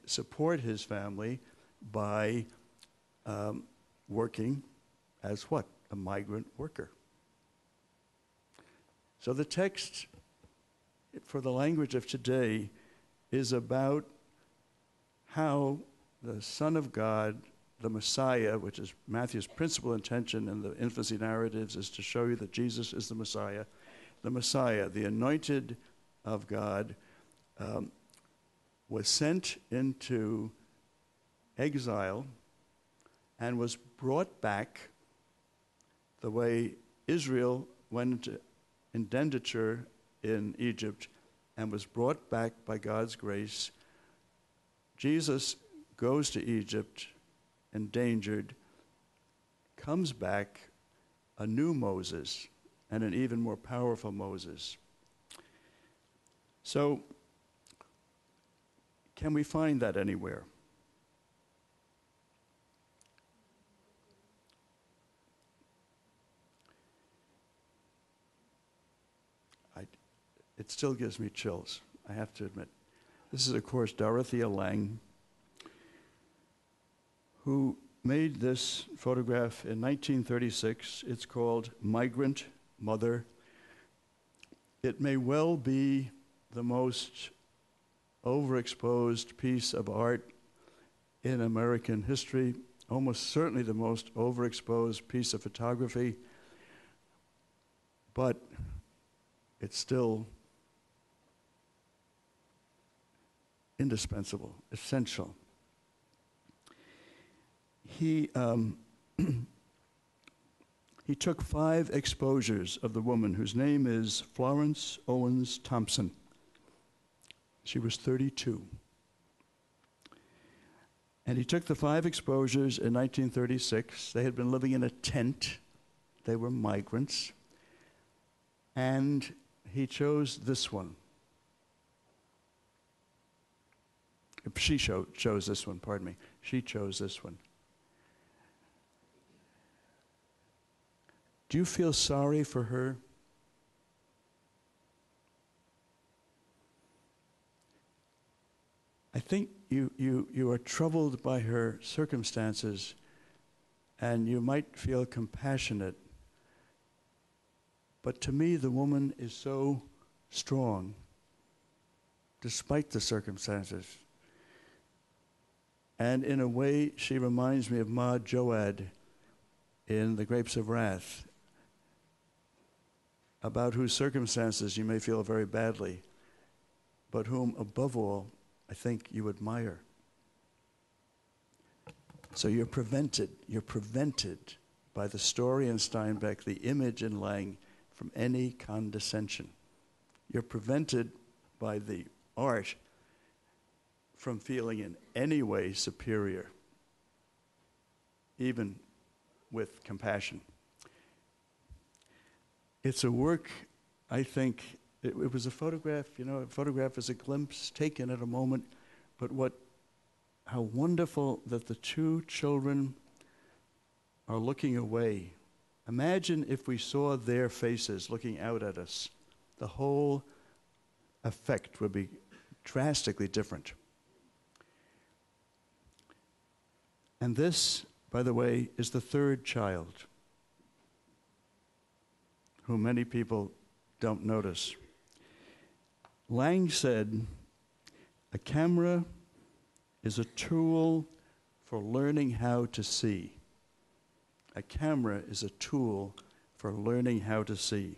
support his family by working as what? A migrant worker. So the text, for the language of today, is about how the Son of God, the Messiah, which is Matthew's principal intention in the infancy narratives, is to show you that Jesus is the Messiah, the anointed of God, was sent into exile and was brought back the way Israel went into indenture in Egypt and was brought back by God's grace. Jesus goes to Egypt, endangered, comes back a new Moses and an even more powerful Moses. So, can we find that anywhere? It still gives me chills, I have to admit. This is, of course, Dorothea Lange, who made this photograph in 1936. It's called Migrant Mother. It may well be the most overexposed piece of art in American history, almost certainly the most overexposed piece of photography, but it's still indispensable, essential. He took 5 exposures of the woman whose name is Florence Owens Thompson. She was 32. And he took the 5 exposures in 1936. They had been living in a tent. They were migrants. And he chose this one. She chose this one, pardon me. She chose this one. Do you feel sorry for her? I think you are troubled by her circumstances, and you might feel compassionate. But to me, the woman is so strong, despite the circumstances. And in a way, she reminds me of Ma Joad in The Grapes of Wrath, about whose circumstances you may feel very badly, but whom, above all, I think you admire. So you're prevented by the story in Steinbeck, the image in Lange, from any condescension. You're prevented by the art from feeling in any way superior, even with compassion. It's a work, I think, it was a photograph, a photograph is a glimpse taken at a moment, but how wonderful that the 2 children are looking away. Imagine if we saw their faces looking out at us. The whole effect would be drastically different. And this, by the way, is the 3rd child, whom many people don't notice. Lange said, a camera is a tool for learning how to see. A camera is a tool for learning how to see.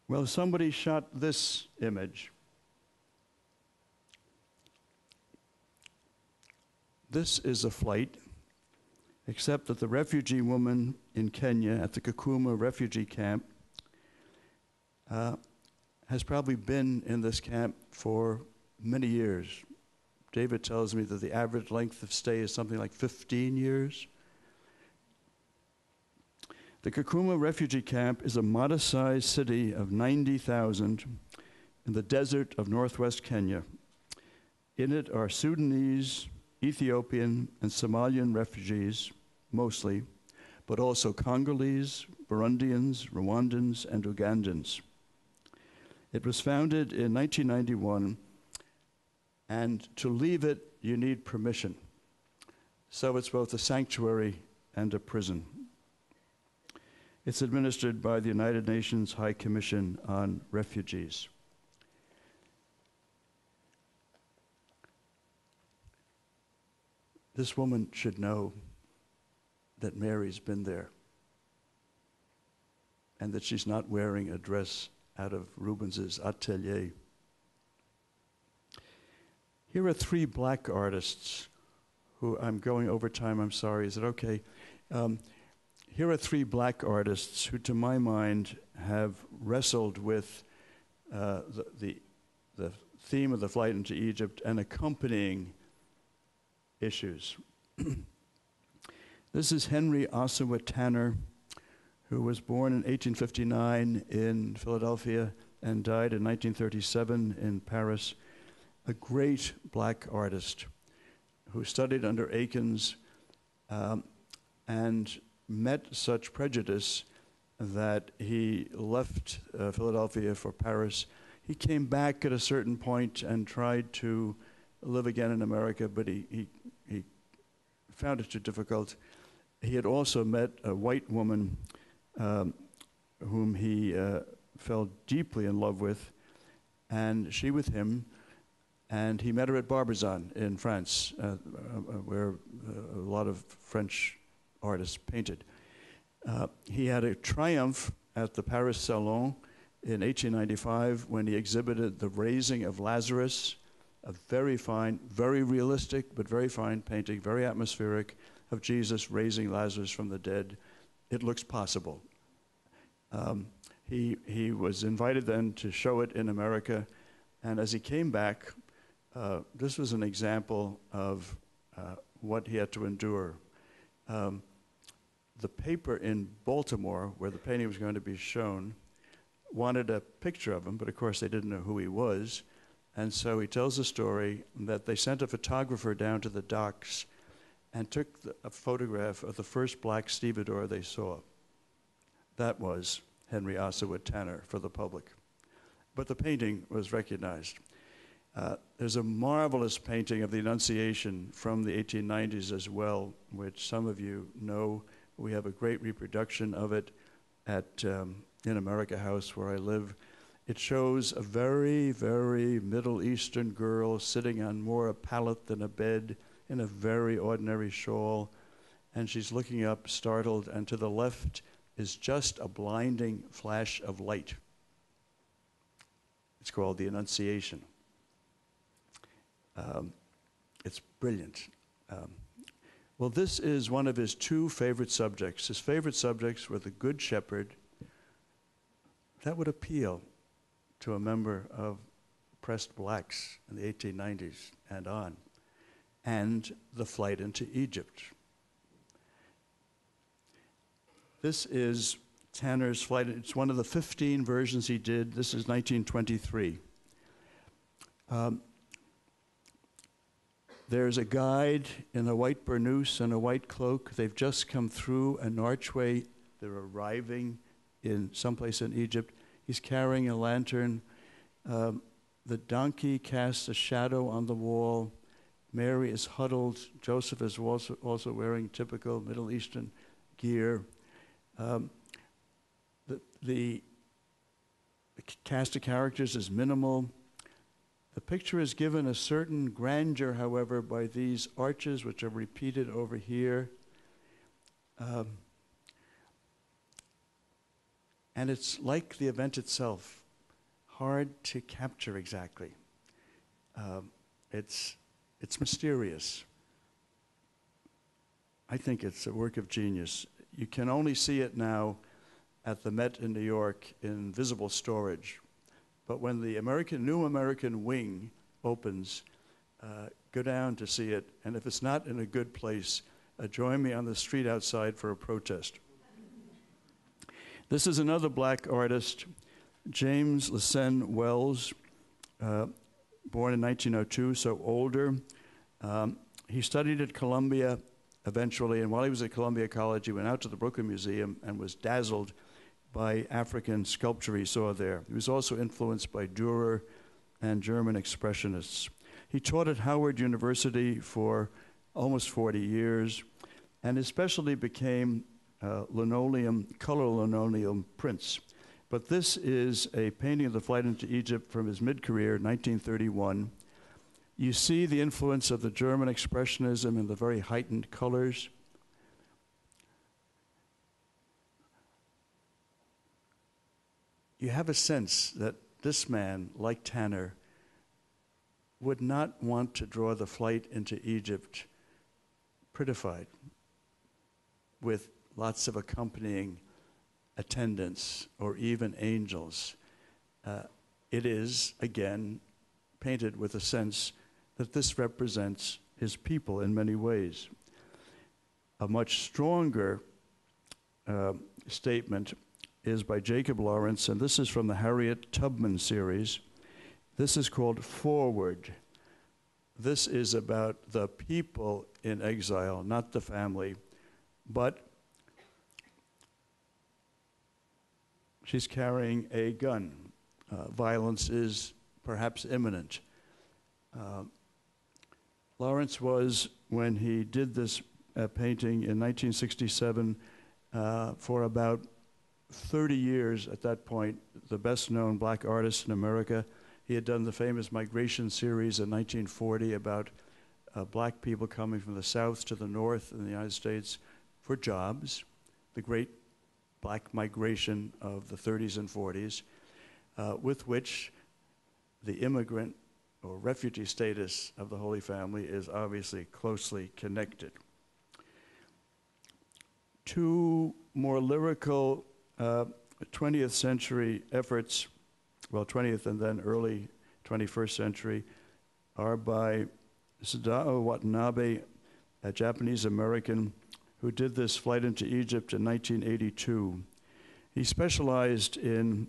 Well, somebody shot this image. This is a flight, except that the refugee woman in Kenya at the Kakuma refugee camp has probably been in this camp for many years. David tells me that the average length of stay is something like 15 years. The Kakuma refugee camp is a modest-sized city of 90,000 in the desert of northwest Kenya. In it are Sudanese, Ethiopian, and Somalian refugees, mostly, but also Congolese, Burundians, Rwandans, and Ugandans. It was founded in 1991, and to leave it, you need permission. So it's both a sanctuary and a prison. It's administered by the United Nations High Commission on Refugees. This woman should know that Mary's been there and that she's not wearing a dress out of Rubens's atelier. Here are 3 black artists who, I'm going over time, I'm sorry, is it okay? Here are 3 black artists who, to my mind, have wrestled with the theme of the flight into Egypt and accompanying issues. This is Henry Ossawa Tanner, who was born in 1859 in Philadelphia and died in 1937 in Paris. A great black artist who studied under Akins and met such prejudice that he left Philadelphia for Paris. He came back at a certain point and tried to live again in America, but he found it too difficult. He had also met a white woman whom he fell deeply in love with, and she with him, and he met her at Barbizon in France, where a lot of French artists painted. He had a triumph at the Paris Salon in 1895 when he exhibited The Raising of Lazarus, a very fine, very realistic, but very fine painting, very atmospheric, of Jesus raising Lazarus from the dead. It looks possible. He was invited then to show it in America, and as he came back, this was an example of what he had to endure. The paper in Baltimore, where the painting was going to be shown, wanted a picture of him, but of course they didn't know who he was. And so he tells the story that they sent a photographer down to the docks and took a photograph of the first black stevedore they saw. That was Henry Ossawa Tanner for the public. But the painting was recognized. There's a marvelous painting of the Annunciation from the 1890s as well, which some of you know. We have a great reproduction of it at in America House, where I live. It shows a very, very Middle Eastern girl sitting on more a pallet than a bed in a very ordinary shawl, and she's looking up, startled, and to the left is just a blinding flash of light. It's called the Annunciation. It's brilliant. Well, this is one of his 2 favorite subjects. His favorite subjects were the Good Shepherd. That would appeal to a member of oppressed blacks in the 1890s and on, and the flight into Egypt. This is Tanner's flight. It's one of the 15 versions he did. This is 1923. There's a guide in a white burnous and a white cloak. They've just come through an archway. They're arriving in someplace in Egypt. He's carrying a lantern. The donkey casts a shadow on the wall. Mary is huddled. Joseph is also wearing typical Middle Eastern gear. The cast of characters is minimal. The picture is given a certain grandeur, however, by these arches, which are repeated over here. And it's like the event itself, hard to capture exactly. It's mysterious. I think it's a work of genius. You can only see it now at the Met in New York in visible storage. But when the new American wing opens, go down to see it. And if it's not in a good place, join me on the street outside for a protest. This is another black artist, James Lesson Wells, born in 1902, so older. He studied at Columbia eventually, and while he was at Columbia College, he went out to the Brooklyn Museum and was dazzled by African sculpture he saw there. He was also influenced by Dürer and German expressionists. He taught at Howard University for almost 40 years, and his specialty became color linoleum prints. But this is a painting of the flight into Egypt from his mid-career, 1931. You see the influence of the German expressionism in the very heightened colors. You have a sense that this man, like Tanner, would not want to draw the flight into Egypt prettified with lots of accompanying attendants or even angels. It is, again, painted with a sense that this represents his people in many ways. A much stronger statement is by Jacob Lawrence, and this is from the Harriet Tubman series. This is called Forward. This is about the people in exile, not the family, but she's carrying a gun. Violence is perhaps imminent. Lawrence was, when he did this painting in 1967, for about 30 years at that point, the best-known black artist in America. He had done the famous Migration series in 1940 about black people coming from the south to the north in the United States for jobs, the great black migration of the 30s and 40s, with which the immigrant or refugee status of the Holy Family is obviously closely connected. Two more lyrical 20th century efforts, well, 20th and then early 21st century, are by Sadao Watanabe, a Japanese-American who did this flight into Egypt in 1982. He specialized in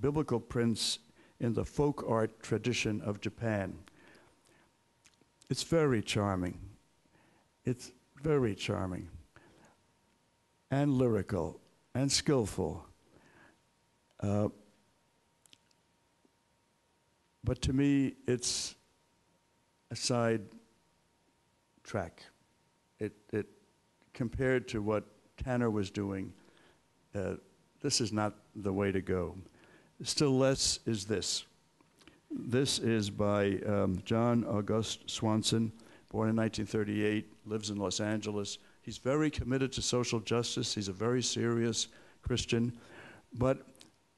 biblical prints in the folk art tradition of Japan. It's very charming. It's very charming and lyrical and skillful. But to me, it's a side track. It compared to what Tanner was doing, this is not the way to go. Still less is this. This is by John August Swanson, born in 1938, lives in Los Angeles. He's very committed to social justice. He's a very serious Christian. But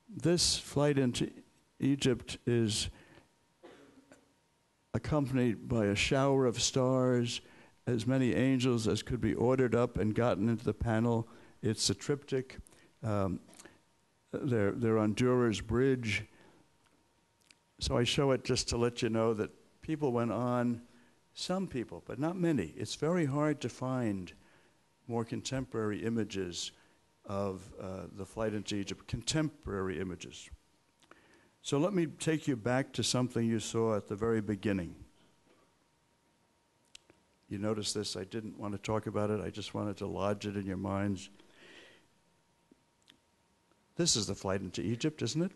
this flight into Egypt is accompanied by a shower of stars, as many angels as could be ordered up and gotten into the panel. It's a triptych. They're on Durer's Bridge. So I show it just to let you know that people went on, some people, but not many. It's very hard to find more contemporary images of the flight into Egypt, contemporary images. So let me take you back to something you saw at the very beginning. You notice this, I didn't want to talk about it, I just wanted to lodge it in your minds. This is the flight into Egypt, isn't it?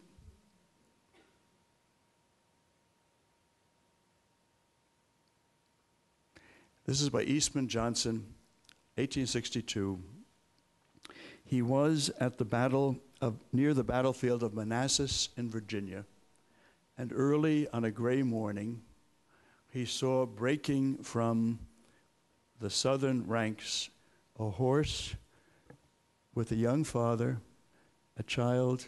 This is by Eastman Johnson, 1862. He was at the near the battlefield of Manassas in Virginia, And early on a gray morning, he saw breaking from the southern ranks a horse with a young father, a child,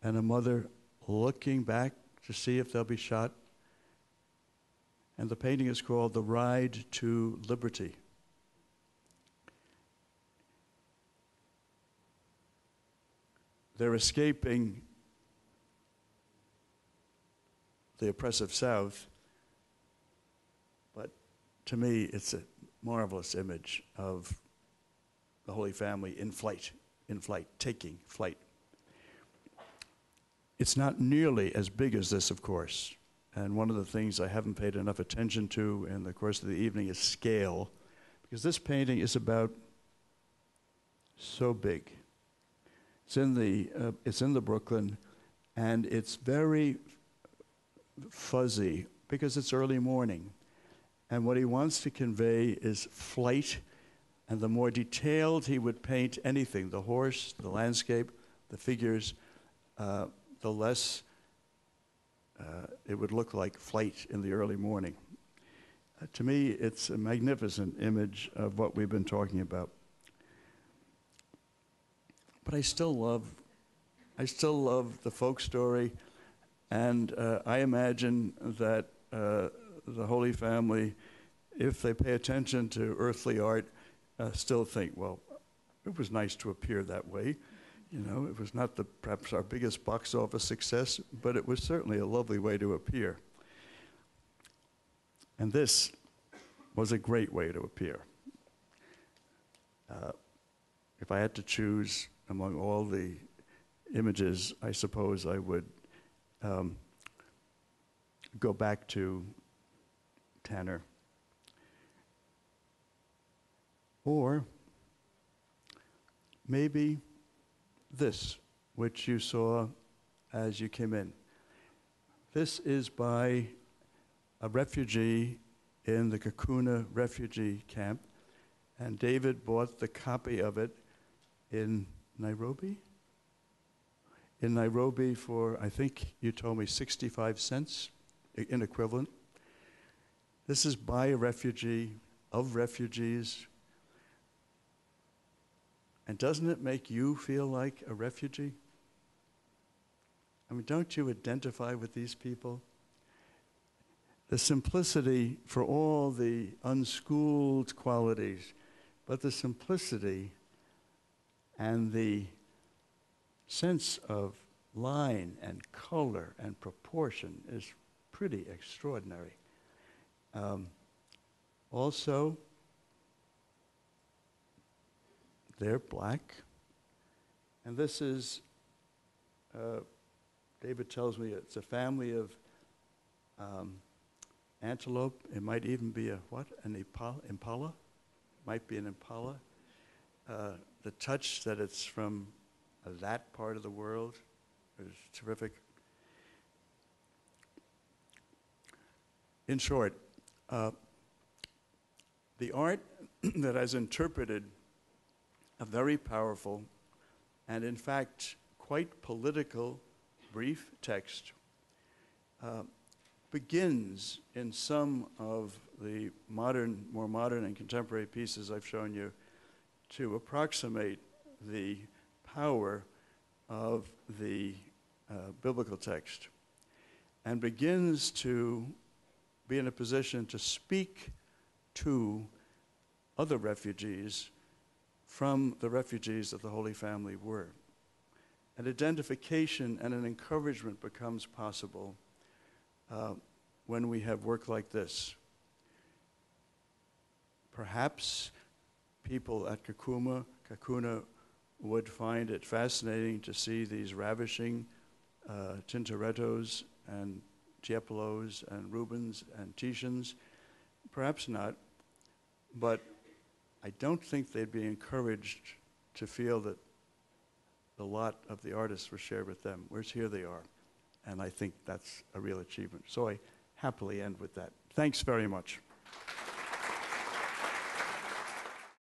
and a mother looking back to see if they'll be shot. And the painting is called The Ride to Liberty. They're escaping the oppressive South, but to me, it's a marvelous image of the Holy Family in flight, taking flight. It's not nearly as big as this, of course, and one of the things I haven't paid enough attention to in the course of the evening is scale, because this painting is about so big. It's in the Brooklyn, and it's very fuzzy because it's early morning. And what he wants to convey is flight, and the more detailed he would paint anything, the horse, the landscape, the figures, the less it would look like flight in the early morning. To me, it's a magnificent image of what we've been talking about. But I still love the folk story, and I imagine that the Holy Family, if they pay attention to earthly art, still think, well, it was nice to appear that way. You know, it was not perhaps our biggest box office success, but it was certainly a lovely way to appear. And this was a great way to appear. If I had to choose among all the images, I suppose I would go back to Tanner. Or maybe this, which you saw as you came in. This is by a refugee in the Kakuna refugee camp, and David bought the copy of it in Nairobi? In Nairobi for, I think you told me, 65 cents in equivalent. This is by a refugee, of refugees. And doesn't it make you feel like a refugee? I mean, don't you identify with these people? The simplicity, for all the unschooled qualities, but the simplicity and the sense of line and color and proportion is pretty extraordinary. Also, they're black. And this is, David tells me it's a family of antelope. It might even be an impala? Might be an impala. The touch that it's from that part of the world is terrific. In short, the art that has interpreted a very powerful and, in fact, quite political brief text begins in some of the more modern and contemporary pieces I've shown you to approximate the power of the biblical text, and begins to be in a position to speak to other refugees from the refugees that the Holy Family were. An identification and an encouragement becomes possible when we have work like this. Perhaps people at Kakuna would find it fascinating to see these ravishing Tintorettos and Tiepolos and Rubens and Titians. Perhaps not, but I don't think they'd be encouraged to feel that the lot of the artists was shared with them, whereas here they are. And I think that's a real achievement. So I happily end with that. Thanks very much.